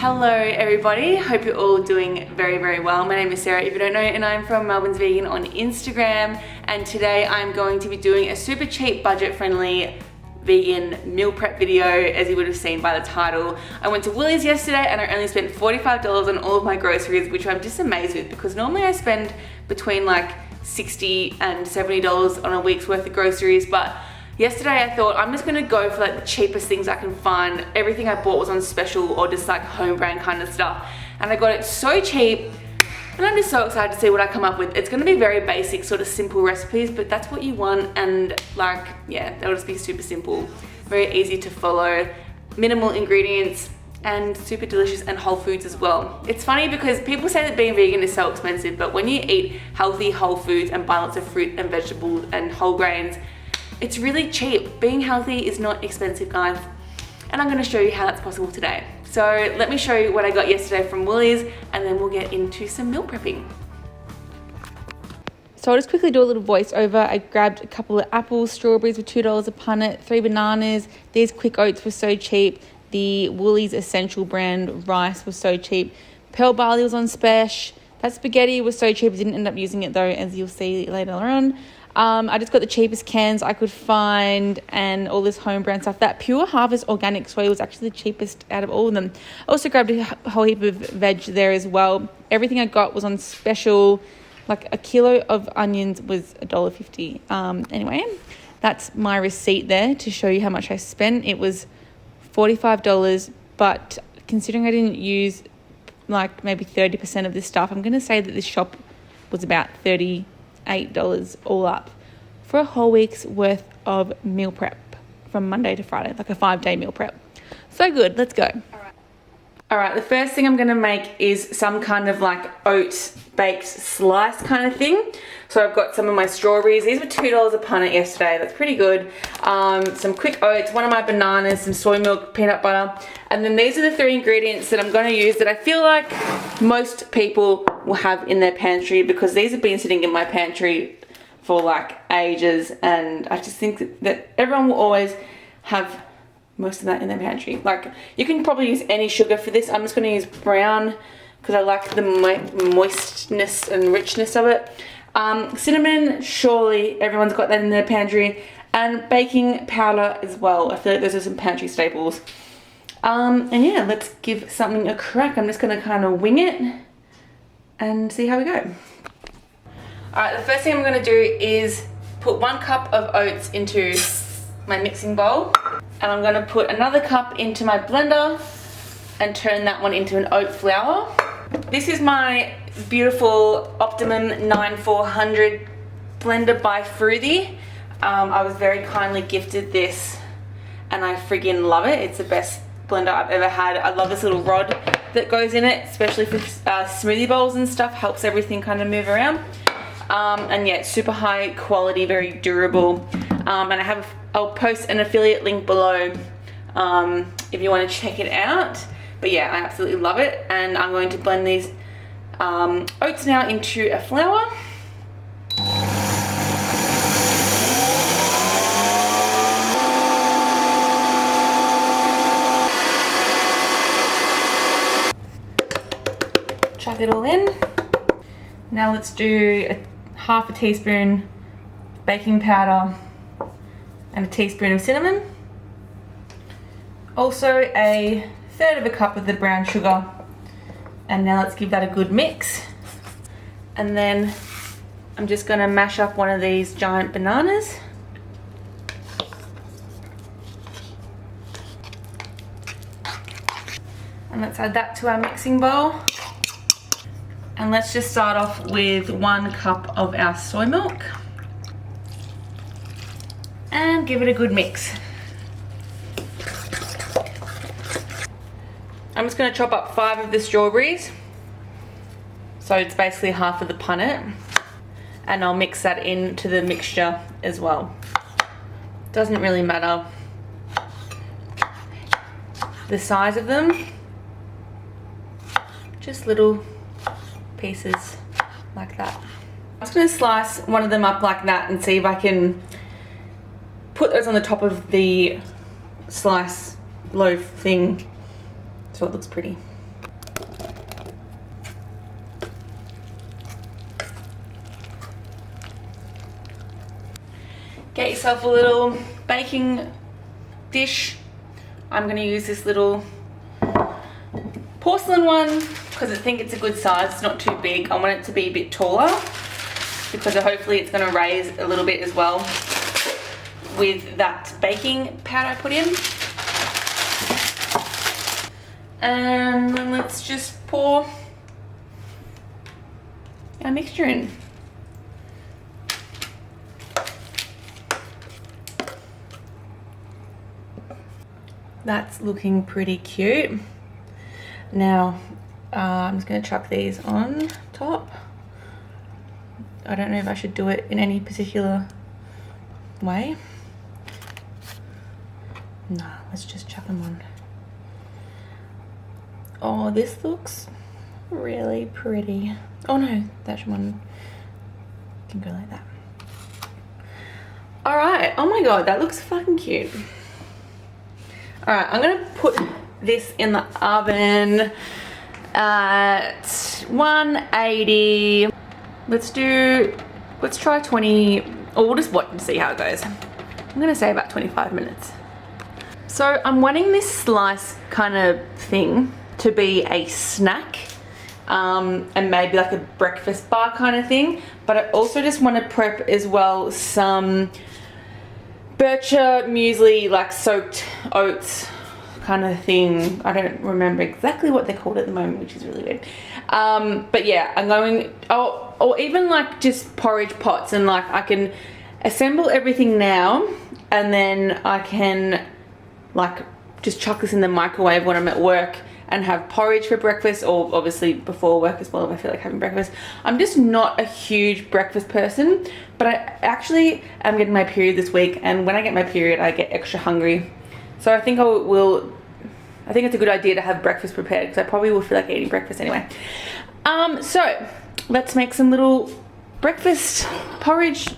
Hello everybody, hope you're all doing very well. My name is Sarah, if you don't know, and I'm from Melbourne's Vegan on Instagram, and today I'm going to be doing a super cheap, budget-friendly vegan meal prep video, as you would have seen by the title. I went to Woolies yesterday and I only spent $45 on all of my groceries, which I'm just amazed with because normally I spend between like $60 and $70 on a week's worth of groceries, but yesterday I thought I'm just gonna go for like the cheapest things I can find. Everything I bought was on special or just like home brand kind of stuff, and I got it so cheap. And I'm just so excited to see what I come up with. It's gonna be very basic, sort of simple recipes, but that's what you want, and like, yeah, they'll just be super simple, very easy to follow, minimal ingredients, and super delicious, and whole foods as well. It's funny because people say that being vegan is so expensive, but when you eat healthy whole foods and buy lots of fruit and vegetables and whole grains, it's really cheap. Being healthy is not expensive, guys. And I'm gonna show you how that's possible today. So let me show you what I got yesterday from Woolies, and then we'll get into some meal prepping. So I'll just quickly do a little voiceover. I grabbed a couple of apples, strawberries were $2 a punnet, 3 bananas. These quick oats were so cheap. The Woolies Essential brand rice was so cheap. Pearl barley was on special. That spaghetti was so cheap. I didn't end up using it though, as you'll see later on. I just got the cheapest cans I could find and all this home brand stuff. That Pure Harvest organic soy was actually the cheapest out of all of them. I also grabbed a whole heap of veg there as well. Everything I got was on special. Like a kilo of onions was $1.50. Anyway, that's my receipt there to show you how much I spent. It was $45, but considering I didn't use like maybe 30% of this stuff, I'm going to say that this shop was about $38 all up for a whole week's worth of meal prep from Monday to Friday, like a 5-day meal prep. So good, let's go. All right, the first thing I'm gonna make is some kind of like oat baked slice kind of thing. So I've got some of my strawberries. These were $2 a punnet yesterday. That's pretty good. Some quick oats, one of my bananas, some soy milk, peanut butter. And then these are the 3 ingredients that I'm gonna use that I feel like most people will have in their pantry, because these have been sitting in my pantry for like ages, and I just think that everyone will always have most of that in their pantry. Like, you can probably use any sugar for this. I'm just going to use brown because I like the moistness and richness of it. Cinnamon, surely everyone's got that in their pantry, and baking powder as well. I feel like those are some pantry staples. And yeah, let's give something a crack. I'm just going to kind of wing it and see how we go. Alright, the first thing I'm going to do is put 1 cup of oats into my mixing bowl, and I'm going to put another cup into my blender and turn that one into an oat flour. This is my beautiful Optimum 9400 blender by Fruity. I was very kindly gifted this and I friggin' love it. It's the best blender I've ever had. I love this little rod that goes in it, especially for smoothie bowls and stuff. Helps everything kind of move around. And yeah, it's super high quality, very durable. And I'll post an affiliate link below if you want to check it out. But yeah, I absolutely love it. And I'm going to blend these oats now into a flour. Chuck it all in. Now let's do half a teaspoon baking powder and a teaspoon of cinnamon. Also a 1/3 of a cup of the brown sugar. And now let's give that a good mix. And then I'm just gonna mash up one of these giant bananas. And let's add that to our mixing bowl. And let's just start off with 1 cup of our soy milk. And give it a good mix. I'm just going to chop up 5 of the strawberries. So it's basically half of the punnet. And I'll mix that into the mixture as well. Doesn't really matter the size of them. Just little pieces like that. I'm just going to slice one of them up like that and see if I can put those on the top of the slice loaf thing so it looks pretty. get yourself a little baking dish. I'm going to use this little porcelain one because I think it's a good size. It's not too big. I want it to be a bit taller because hopefully it's going to raise a little bit as well with that baking powder I put in. And then let's just pour our mixture in. That's looking pretty cute. Now, I'm just going to chuck these on top. I don't know if I should do it in any particular way. No, let's just chuck them on. Oh, this looks really pretty. Oh no, that one can go like that. Alright, oh my god, that looks fucking cute. Alright, I'm gonna put this in the oven at 180. Let's try 20, or we'll just watch and see how it goes. I'm gonna say about 25 minutes. So I'm wanting this slice kind of thing to be a snack and maybe like a breakfast bar kind of thing, but I also just want to prep as well some Bircher muesli, like soaked oats kind of thing. I don't remember exactly what they're called at the moment, which is really weird. But yeah, I'm going, or even like just porridge pots, and like I can assemble everything now and then I can like just chuck this in the microwave when I'm at work and have porridge for breakfast, or obviously before work as well if I feel like having breakfast. I'm just not a huge breakfast person, but I actually am getting my period this week, and when I get my period I get extra hungry. So I think I think it's a good idea to have breakfast prepared because I probably will feel like eating breakfast anyway. So let's make some little breakfast porridge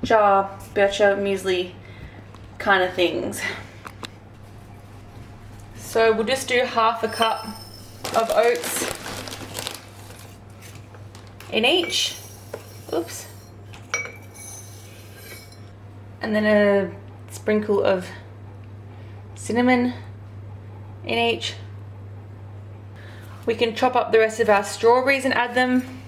jar Bircher muesli kind of things. So we'll just do half a cup of oats in each. Oops. And then a sprinkle of cinnamon in each. We can chop up the rest of our strawberries and add them.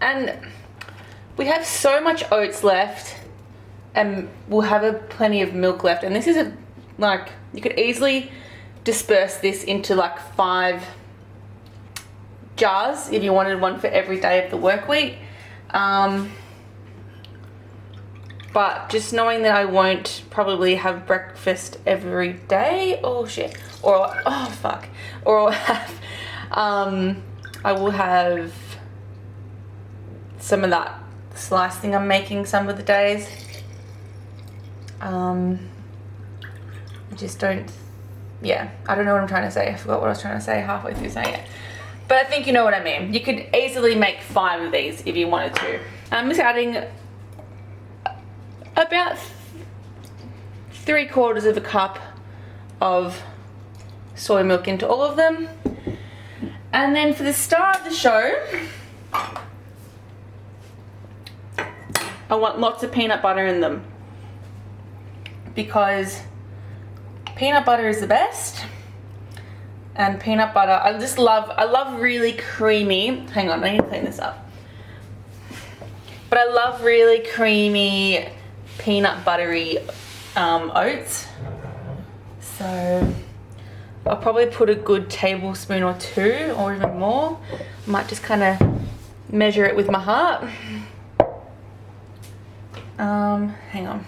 And we have so much oats left, and we'll have plenty of milk left. And this is like, you could easily disperse this into like 5 jars if you wanted one for every day of the work week. But just knowing that I won't probably have breakfast every day, oh shit, or oh fuck, or I'll have, I will have some of that slice thing I'm making some of the days. I just don't, yeah, I don't know what I'm trying to say. I forgot what I was trying to say halfway through saying it. But I think you know what I mean. You could easily make 5 of these if you wanted to. I'm just adding about 3/4 of a cup of soy milk into all of them. And then for the start of the show, I want lots of peanut butter in them because peanut butter is the best. And peanut butter, I love really creamy, hang on, I need to clean this up. But I love really creamy, peanut buttery oats. So I'll probably put a good tablespoon or 2 or even more. I might just kind of measure it with my heart. Hang on.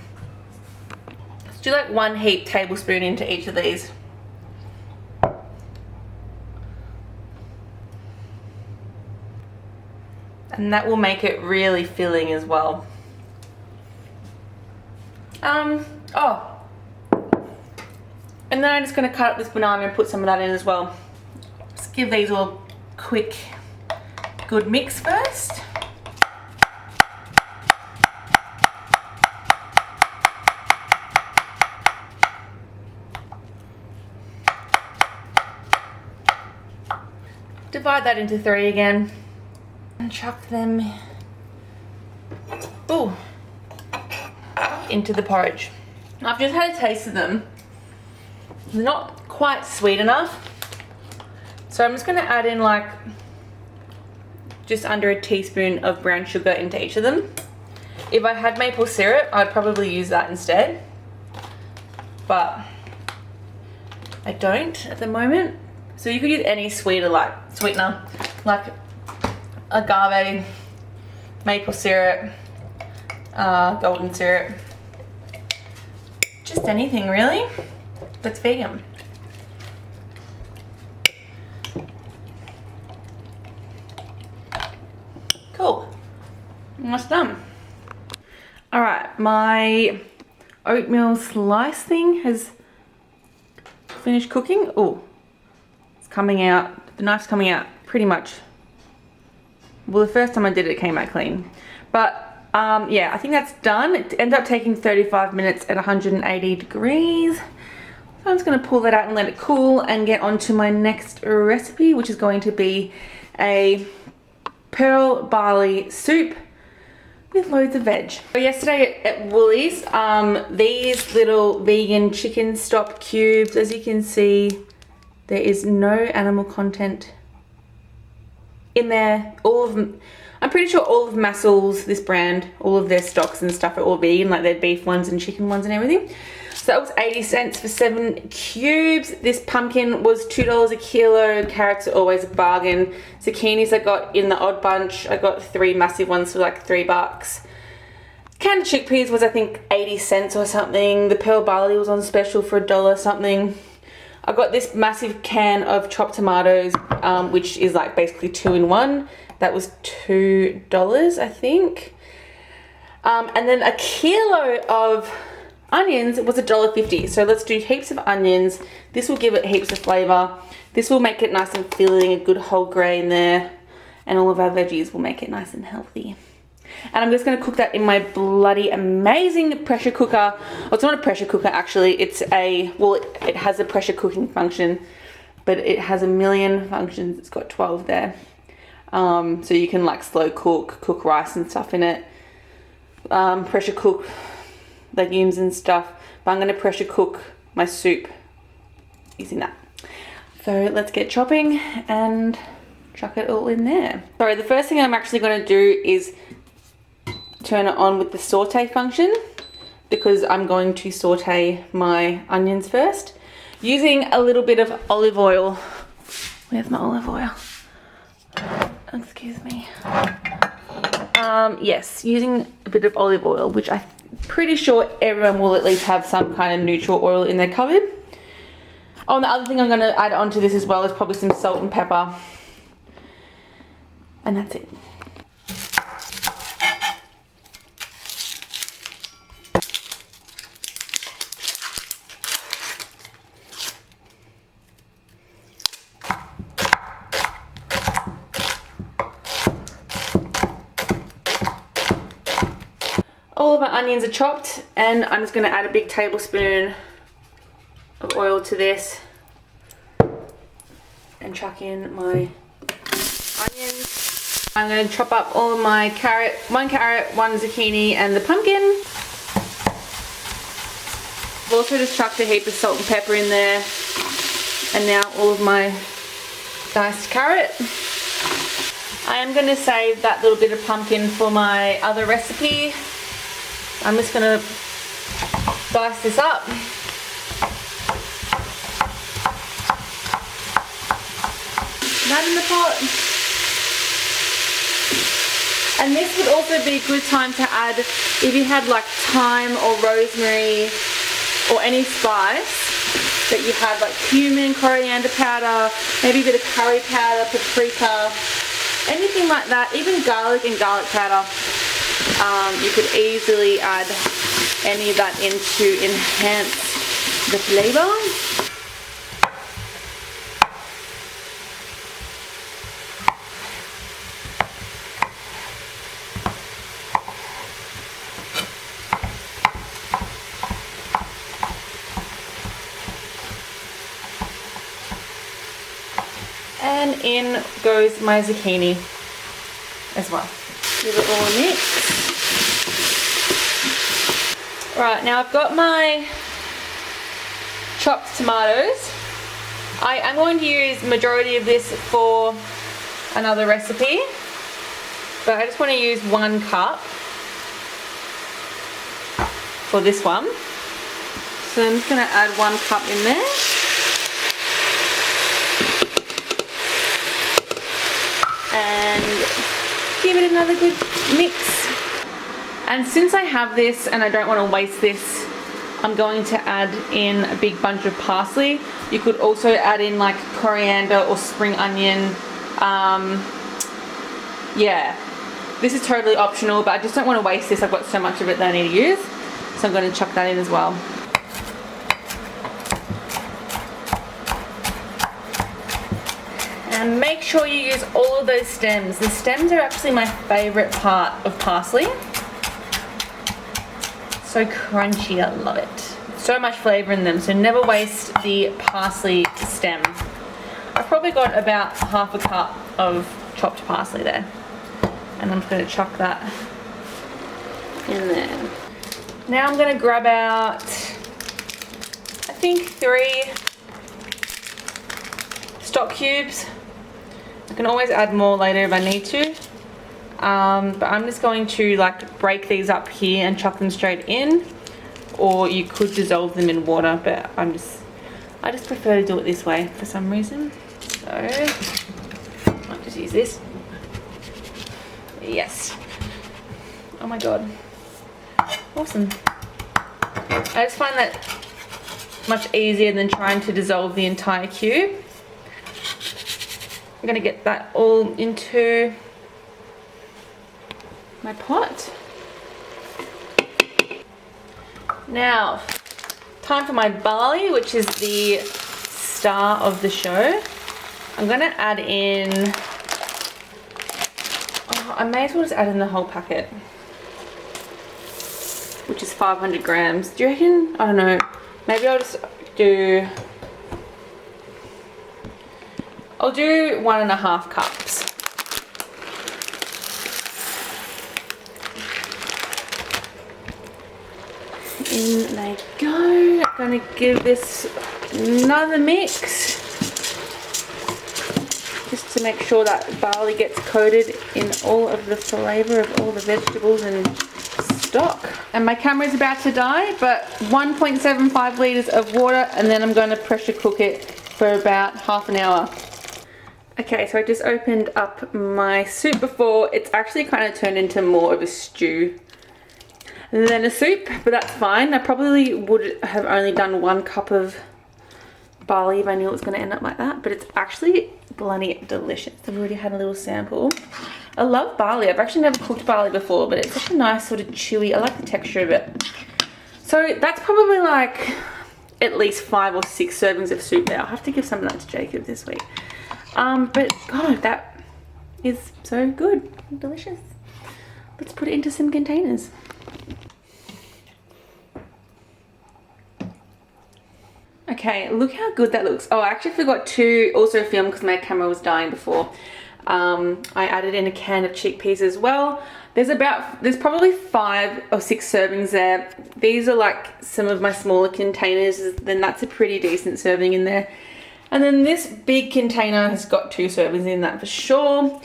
Let's do like 1 heaped tablespoon into each of these. And that will make it really filling as well. Oh. And then I'm just going to cut up this banana and put some of that in as well. Just give these all a quick, good mix first. divide that into 3 again and chuck them into the porridge. I've just had a taste of them. They're not quite sweet enough. So I'm just going to add in like just under a teaspoon of brown sugar into each of them. If I had maple syrup, I'd probably use that instead. But I don't at the moment. So you could use any sweetener like agave, maple syrup, golden syrup, just anything really that's vegan. Cool. Almost done. Alright, my oatmeal slice thing has finished cooking. Oh, it's coming out. The knife's coming out pretty much. Well, the first time I did it, it came out clean. But yeah, I think that's done. It ended up taking 35 minutes at 180 degrees. So I'm just going to pull that out and let it cool and get on to my next recipe, which is going to be a pearl barley soup with loads of veg. So yesterday at Woolies, these little vegan chicken stock cubes, as you can see, there is no animal content in there. All of them, I'm pretty sure all of Massel's, this brand, all of their stocks and stuff are all vegan, like their beef ones and chicken ones and everything. So that was 80 cents for 7 cubes. This pumpkin was $2 a kilo. Carrots are always a bargain. Zucchinis I got in the odd bunch. I got 3 massive ones for like $3. Canned chickpeas was I think 80 cents or something. The pearl barley was on special for $1 something. I got this massive can of chopped tomatoes, which is like basically 2 in 1. That was $2 I think. And then a kilo of onions was $1.50. So let's do heaps of onions. This will give it heaps of flavour. This will make it nice and filling, a good whole grain there. And all of our veggies will make it nice and healthy. And I'm just going to cook that in my bloody amazing pressure cooker. Well, it's not a pressure cooker actually. It's a, well, it has a pressure cooking function, but it has a million functions. It's got 12 there. So you can like slow cook rice and stuff in it. Pressure cook legumes and stuff, but I'm going to pressure cook my soup using that. So let's get chopping and chuck it all in there. Sorry, the first thing I'm actually going to do is turn it on with the saute function, because I'm going to saute my onions first using a little bit of olive oil. Where's my olive oil? Excuse me. Yes, using a bit of olive oil, which I'm pretty sure everyone will at least have some kind of neutral oil in their cupboard. Oh, and the other thing I'm going to add onto this as well is probably some salt and pepper. And that's it. All of my onions are chopped, and I'm just going to add a big tablespoon of oil to this and chuck in my onions. I'm going to chop up all of my carrot, one zucchini and the pumpkin. I've also just chucked a heap of salt and pepper in there, and now all of my diced carrot. I am going to save that little bit of pumpkin for my other recipe. I'm just going to dice this up. That in the pot. And this would also be a good time to add, if you had like thyme or rosemary or any spice that you had, like cumin, coriander powder, maybe a bit of curry powder, paprika, anything like that, even garlic and garlic powder. You could easily add any of that in to enhance the flavour. And in goes my zucchini as well. Give it all a mix. Right, now I've got my chopped tomatoes. I am going to use majority of this for another recipe, but I just want to use 1 cup for this one. So I'm just going to add 1 cup in there. And give it another good mix. And since I have this and I don't want to waste this, I'm going to add in a big bunch of parsley. You could also add in like coriander or spring onion. Yeah, this is totally optional, but I just don't want to waste this. I've got so much of it that I need to use. So I'm going to chuck that in as well. And make sure you use all of those stems. The stems are actually my favorite part of parsley. So crunchy, I love it. So much flavor in them, so never waste the parsley stem. I've probably got about 1/2 cup of chopped parsley there. And I'm just going to chuck that in there. Now I'm going to grab out, I think 3 stock cubes. I can always add more later if I need to. But I'm just going to like break these up here and chuck them straight in, or you could dissolve them in water, but I just prefer to do it this way for some reason. So I'll just use this. Yes. Oh my god. Awesome. I just find that much easier than trying to dissolve the entire cube. I'm gonna get that all into my pot. Now, time for my barley, which is the star of the show. I'm gonna add in, I may as well just add in the whole packet, which is 500 grams. Do you reckon? I don't know. Maybe I'll do 1.5 cups. In they go. I'm going to give this another mix just to make sure that barley gets coated in all of the flavour of all the vegetables and stock. And my camera's about to die, but 1.75 litres of water, and then I'm going to pressure cook it for about half an hour. Okay, so I just opened up my soup before. It's actually kind of turned into more of a stew than a soup, but that's fine. I probably would have only done 1 cup of barley if I knew it was going to end up like that, but it's actually bloody delicious. I've already had a little sample. I love barley. I've actually never cooked barley before, but it's such a nice sort of chewy, I like the texture of it. So that's probably like at least 5 or 6 servings of soup there. I'll have to give some of that to Jacob this week. But God, that is so good, delicious. Let's put it into some containers. Okay, look how good that looks. Oh, I actually forgot to also film because my camera was dying before. I added in a can of chickpeas as well. There's probably 5 or 6 servings there. These are like some of my smaller containers, then that's a pretty decent serving in there. And then this big container has got 2 servings in that for sure.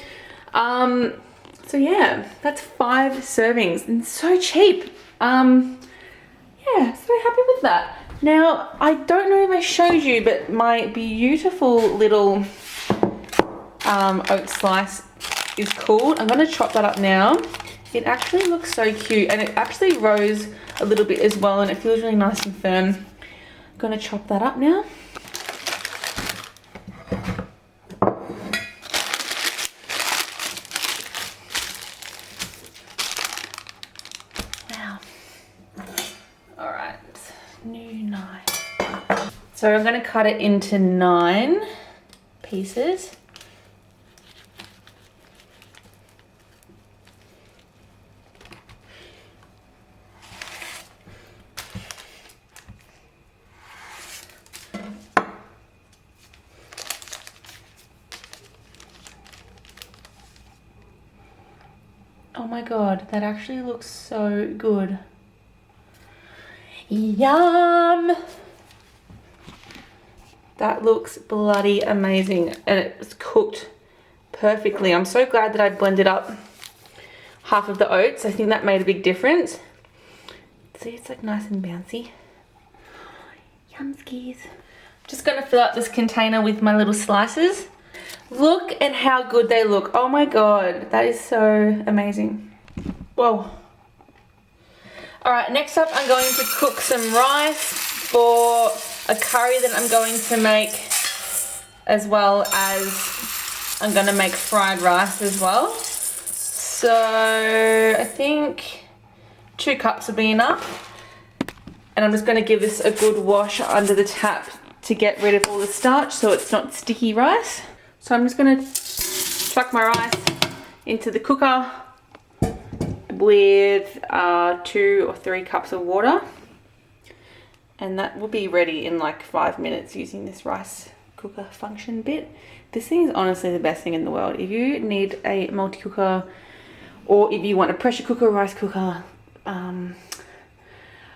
So yeah, that's 5 servings and so cheap. Yeah, so happy with that. Now, I don't know if I showed you, but my beautiful little oat slice is cooled. I'm going to chop that up now. It actually looks so cute, and it actually rose a little bit as well, and it feels really nice and firm. I'm going to chop that up now. Wow. All right, new knife. So I'm going to cut it into 9 pieces. Oh my god, that actually looks so good. Yum! That looks bloody amazing, and it's cooked perfectly. I'm so glad that I blended up half of the oats. I think that made a big difference. See, it's like nice and bouncy. Yumskis. Just gonna fill up this container with my little slices. Look at how good they look. Oh my god, that is so amazing. Whoa. Alright, next up I'm going to cook some rice for a curry that I'm going to make, as well as I'm gonna make fried rice as well. So I think 2 cups will be enough. And I'm just gonna give this a good wash under the tap to get rid of all the starch so it's not sticky rice. So I'm just gonna chuck my rice into the cooker with 2 or 3 cups of water, and that will be ready in like 5 minutes using this rice cooker function bit. This thing is honestly the best thing in the world. If you need a multi-cooker, or if you want a pressure cooker, rice cooker,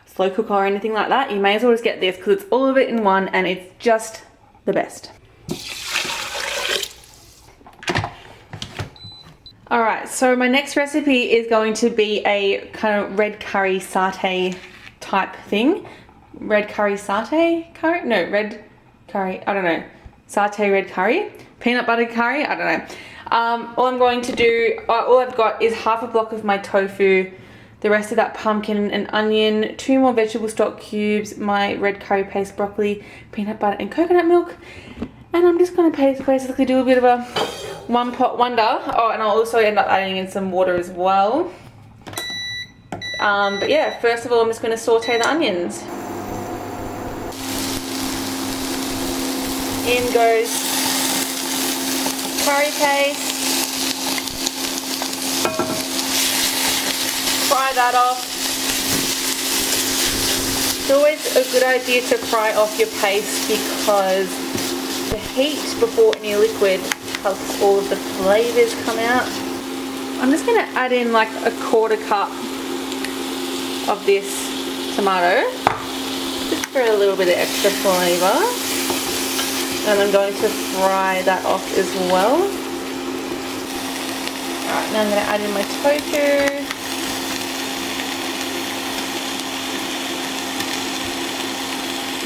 slow cooker or anything like that, you may as well just get this because it's all of it in one and it's just the best. Alright, so my next recipe is going to be a kind of red curry satay type thing. Red curry satay curry? No, red curry, I don't know. Satay red curry? Peanut butter curry? I don't know. All I'm going to do, all I've got is half a block of my tofu, the rest of that pumpkin and onion, 2 more vegetable stock cubes, my red curry paste, broccoli, peanut butter and coconut milk. And I'm just going to basically do a bit of a one pot wonder. Oh, and I'll also end up adding in some water as well. But yeah, first of all, I'm just going to saute the onions. In goes curry paste. Fry that off. It's always a good idea to fry off your paste because the heat before any liquid helps all of the flavours come out. I'm just going to add in like a 1/4 cup of this tomato, just for a little bit of extra flavour. And I'm going to fry that off as well. Alright, now I'm going to add in my tofu.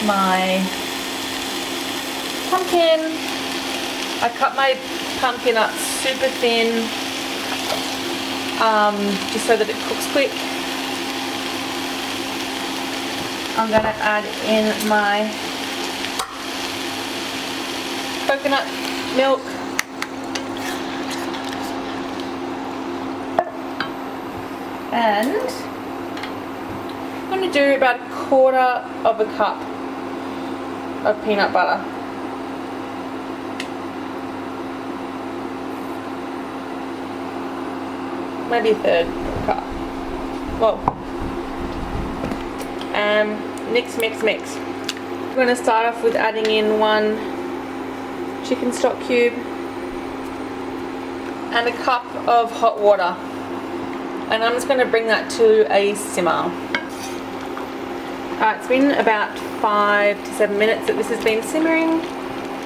My pumpkin. I cut my pumpkin up super thin, just so that it cooks quick. I'm going to add in my coconut milk. And I'm going to do about 1/4 cup of peanut butter. Maybe 1/3 cup. Whoa. Mix, mix, mix. I'm going to start off with adding in 1 chicken stock cube and a cup of hot water. And I'm just going to bring that to a simmer. Alright, it's been about 5 to 7 minutes that this has been simmering.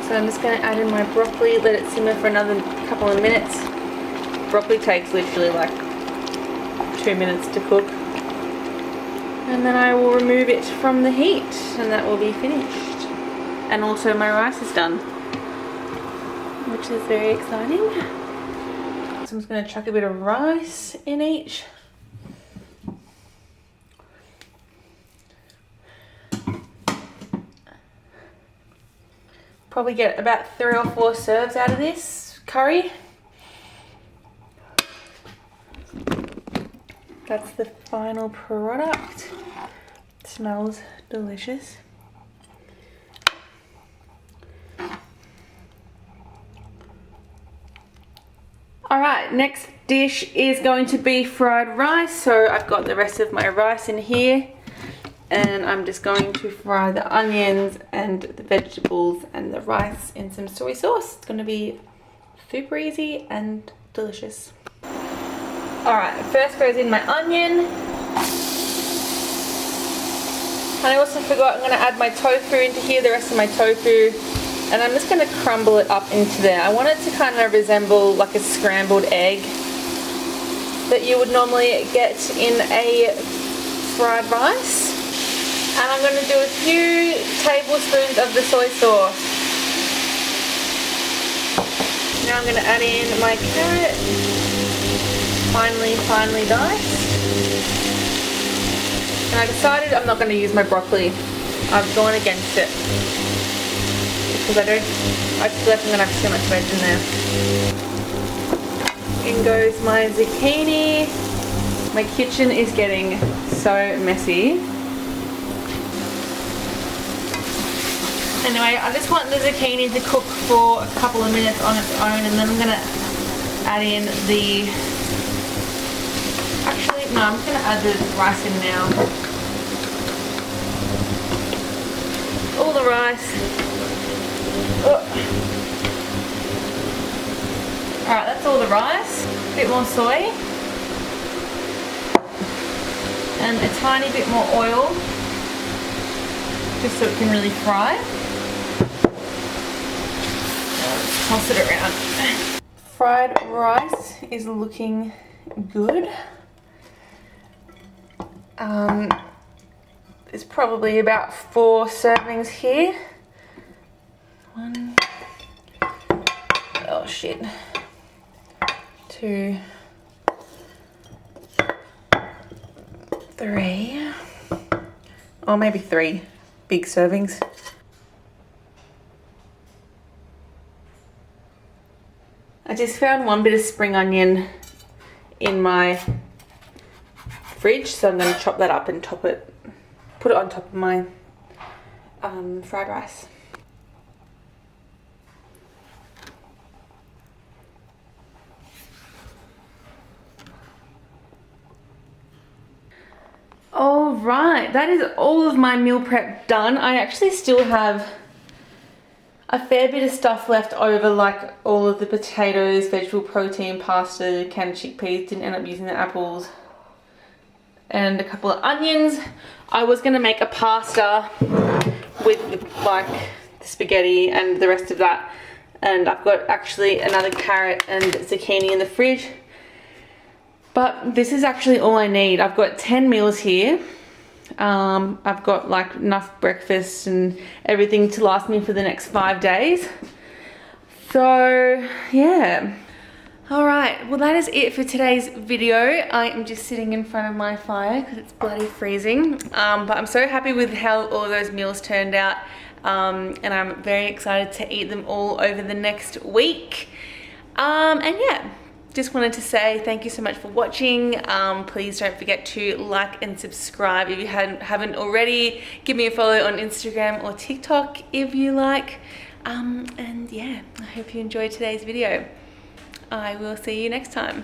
So I'm just going to add in my broccoli, let it simmer for another couple of minutes. Broccoli takes literally like 2 minutes to cook. And then I will remove it from the heat and that will be finished. And also my rice is done, which is very exciting. So I'm just going to chuck a bit of rice in each. Probably get about 3 or 4 serves out of this curry. That's the final product. It smells delicious. Alright, next dish is going to be fried rice. So I've got the rest of my rice in here. And I'm just going to fry the onions and the vegetables and the rice in some soy sauce. It's going to be super easy and delicious. Alright, first goes in my onion. And I also forgot I'm going to add my tofu into here, the rest of my tofu. And I'm just going to crumble it up into there. I want it to kind of resemble like a scrambled egg that you would normally get in a fried rice. And I'm going to do a few tablespoons of the soy sauce. Now I'm going to add in my carrot, finely diced. And I decided I'm not going to use my broccoli. I've gone against it because I feel like I'm going to have too much veg in there. In goes my zucchini. My kitchen is getting so messy. Anyway, I just want the zucchini to cook for a couple of minutes on its own, and then I'm going to add in the... Actually, no, I'm just going to add the rice in now. All the rice. Alright, that's all the rice. A bit more soy. And a tiny bit more oil. Just so it can really fry. Toss it around. Fried rice is looking good. There's probably about 4 servings here. 1, oh shit, 2, 3, or maybe 3 big servings. I just found 1 bit of spring onion in my fridge, so I'm going to chop that up and put it on top of my fried rice. Alright, that is all of my meal prep done. I actually still have a fair bit of stuff left over, like all of the potatoes, vegetable protein, pasta, canned chickpeas. Didn't end up using the apples. And a couple of onions. I was going to make a pasta with like the spaghetti and the rest of that. And I've got actually another carrot and zucchini in the fridge. But this is actually all I need. I've got 10 meals here. I've got like enough breakfast and everything to last me for the next 5 days. So yeah. Alright, well that is it for today's video. I am just sitting in front of my fire because it's bloody freezing. But I'm so happy with how all those meals turned out. And I'm very excited to eat them all over the next week. And yeah, just wanted to say thank you so much for watching. Please don't forget to like and subscribe if you haven't already. Give me a follow on Instagram or TikTok if you like. And yeah, I hope you enjoyed today's video. I will see you next time.